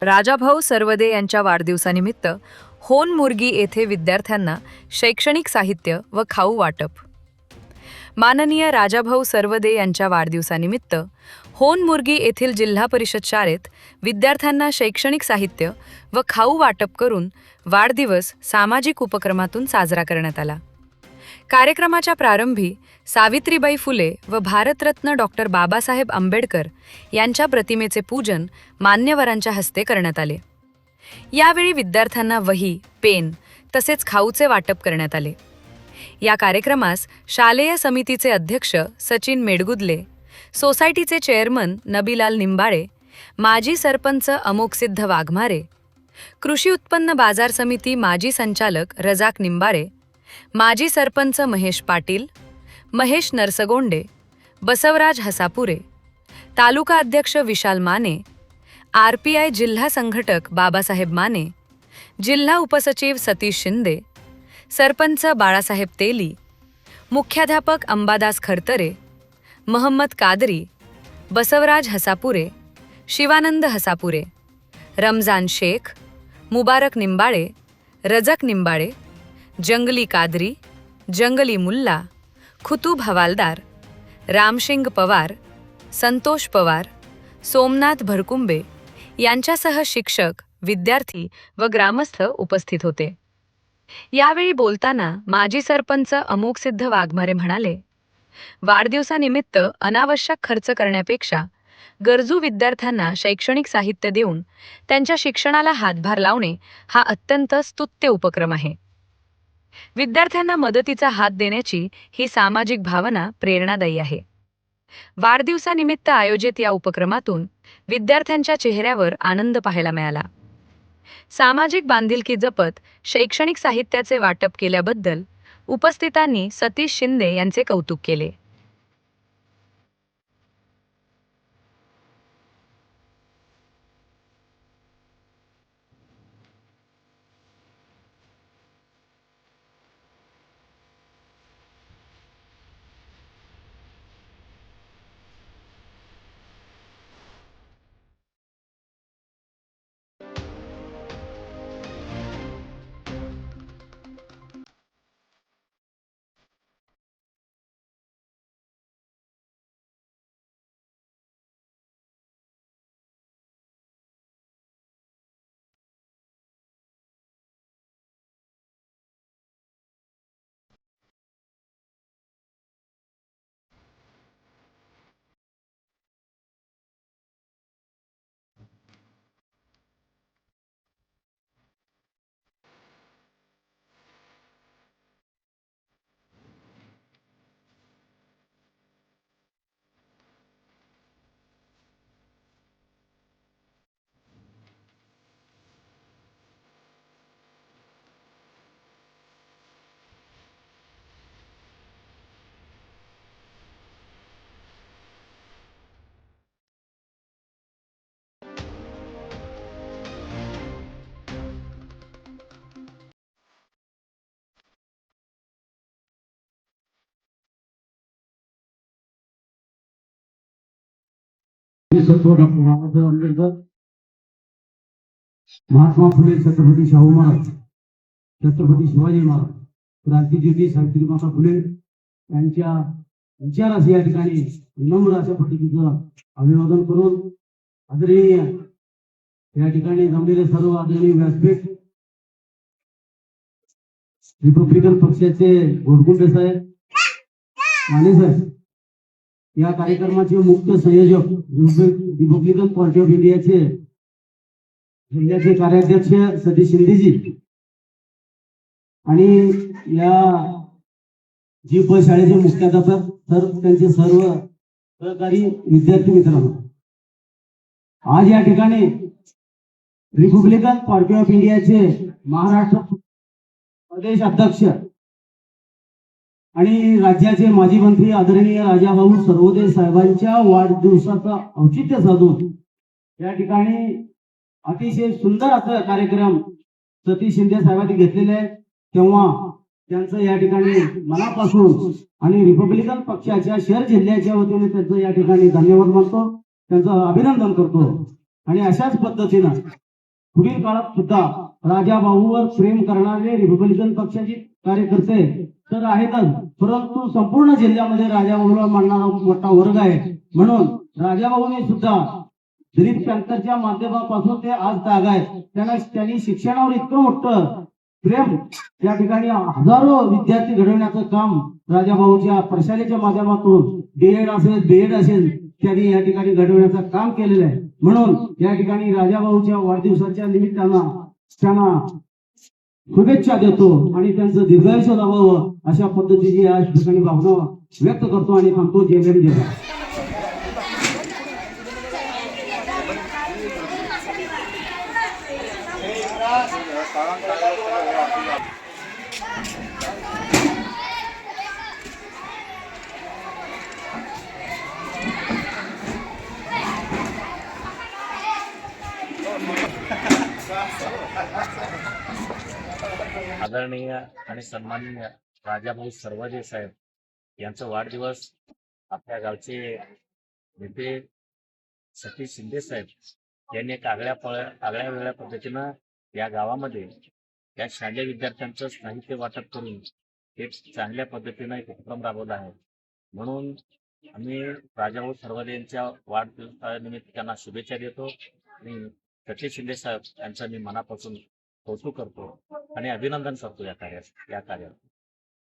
राजाभाऊ सर्वदे यांच्या वाढदिवसानिमित्त होनमुर्गी येथे विद्यार्थ्यांना शैक्षणिक साहित्य व खाऊ वाटप. माननीय राजाभाऊ सर्वदे यांच्या वाढदिवसानिमित्त होनमुर्गी येथील जिल्हा परिषद शाळेत विद्यार्थ्यांना शैक्षणिक साहित्य व खाऊ वाटप करून वाढदिवस सामाजिक उपक्रमातून साजरा करण्यात आला. कार्यक्रमाच्या प्रारंभी सावित्रीबाई फुले व भारतरत्न डॉक्टर बाबासाहेब आंबेडकर यांच्या प्रतिमेचे पूजन मान्यवरांच्या हस्ते करण्यात आले. यावेळी विद्यार्थ्यांना वही, पेन तसेच खाऊचे वाटप करण्यात आले. या कार्यक्रमास शालेय समितीचे अध्यक्ष सचिन मेडगुदले, सोसायटीचे चेअरमन नबीलाल निंबाळे, माजी सरपंच अमोकसिद्ध वाघमारे, कृषी उत्पन्न बाजार समिती माजी संचालक रजाक निंबाळे, माजी सरपंच महेश पाटील, महेश नरसगोंडे, बसवराज हसापुरे, तालुका अध्यक्ष विशाल माने, RPI जिल्हा संघटक बाबासाहेब माने, जिल्हा उपसचिव सतीश शिंदे, सरपंच बाळासाहेब तेली, मुख्याध्यापक अंबादास खरतरे, महम्मद कादरी, बसवराज हसापुरे, शिवानंद हसापुरे, रमजान शेख, मुबारक निंबाळे, रजक निंबाळे, जंगली कादरी, जंगली मुल्ला, खुतूब हवालदार, रामसिंग पवार, संतोष पवार, सोमनाथ भरकुंबे यांच्यासह शिक्षक, विद्यार्थी व ग्रामस्थ उपस्थित होते. यावेळी बोलताना माजी सरपंच अमोकसिद्ध वाघमारे म्हणाले, वाढदिवसानिमित्त अनावश्यक खर्च करण्यापेक्षा गरजू विद्यार्थ्यांना शैक्षणिक साहित्य देऊन त्यांच्या शिक्षणाला हातभार लावणे हा अत्यंत स्तुत्य उपक्रम आहे. विद्यार्थ्यांना मदतीचा हात देण्याची ही सामाजिक भावना प्रेरणादायी आहे. वाढदिवसानिमित्त आयोजित या उपक्रमातून विद्यार्थ्यांच्या चेहऱ्यावर आनंद पाहायला मिळाला. सामाजिक बांधिलकी जपत शैक्षणिक साहित्याचे वाटप केल्याबद्दल उपस्थितांनी सतीश शिंदे यांचे कौतुक केले. डॉक्टर बाबासाहेब आंबेडकर, महात्मा फुले, छत्रपती शाहू महाराज, छत्रपती शिवाजी महाराज, क्रांतिज्योती सावित्रीमाता फुले यांच्या विचारास या ठिकाणी नम्र अशा पद्धतीचं अभिवादन करून आदरणीय या ठिकाणी जमलेले सर्व आदरणीय व्यासपीठ, रिपब्लिकन पक्षाचे घोडकुंडे साहेब, माने साहेब, या कार्यक्रमाचे मुख्य संयोजक रिपब्लिकन पार्टी ऑफ इंडियाचे जिल्ह्याचे कार्याध्यक्ष सतीश शिंदेजी आणि या जीप शाळेचे मुख्याध्यापक तर त्यांचे सर्व सहकारी विद्यार्थी मित्रांनो, आज या ठिकाणी रिपब्लिकन पार्टी ऑफ इंडियाचे महाराष्ट्र प्रदेश अध्यक्ष आणि राज्याचे माजी मंत्री आदरणीय राजाभाऊ सर्वदे साहेबांच्या वाढदिवसाचा औचित्य साधून या ठिकाणी अतिशय सुंदर असा कार्यक्रम सतीश शिंदे साहेबांनी घेतलेले आहे. तेव्हा त्यांचं या ठिकाणी मनापासून आणि रिपब्लिकन पक्षाच्या शहर जिल्ह्याच्या वतीने त्यांचं या ठिकाणी धन्यवाद मानतो, त्यांचं अभिनंदन करतो. आणि अशाच पद्धतीनं पुढील काळात सुद्धा राजाभाऊवर प्रेम करणारे रिपब्लिकन पक्षाचे कार्यकर्ते तर आहेतच, परंतु संपूर्ण जिल्ह्यामध्ये राजाभाऊला मानणारा मोठा वर्ग आहे. म्हणून राजाभाऊने सुद्धा दलित पॅंथरच्या माध्यमापासून ते आज ताग आहेत. त्यांनी शिक्षणावर इतकं मोठं प्रेम या ठिकाणी हजारो विद्यार्थी घडवण्याचं काम राजाभाऊच्या प्रशालेच्या माध्यमातून डीएड असेल बीएड असेल त्यांनी या ठिकाणी घडवण्याचं काम केलेलं आहे. म्हणून या ठिकाणी राजाभाऊच्या वाढदिवसाच्या निमित्तानं त्यांना शुभेच्छा देतो आणि त्यांचं दीर्घायुष्य लाभावं अशा पद्धतीची या ठिकाणी भावना व्यक्त करतो आणि थांबतो. जय भीम जय भारत. आदरणीय आणि सन्माननीय राजाभाऊ सर्वदे साहेब यांचा वाढदिवस आपल्या गावचे नेते सतीश शिंदे साहेब यांनी एक आगळ्या वेगळ्या पद्धतीनं या गावामध्ये या शालेय विद्यार्थ्यांचं साहित्य वाटप करून एक चांगल्या पद्धतीनं एक उपक्रम राबवला आहे. म्हणून आम्ही राजाभाऊ सर्वदे यांच्या वाढदिवसानिमित्त त्यांना शुभेच्छा देतो आणि सतीश शिंदे साहेब यांचं मी मनापासून कौतुक करतो आणि अभिनंदन करतो या कार्यात.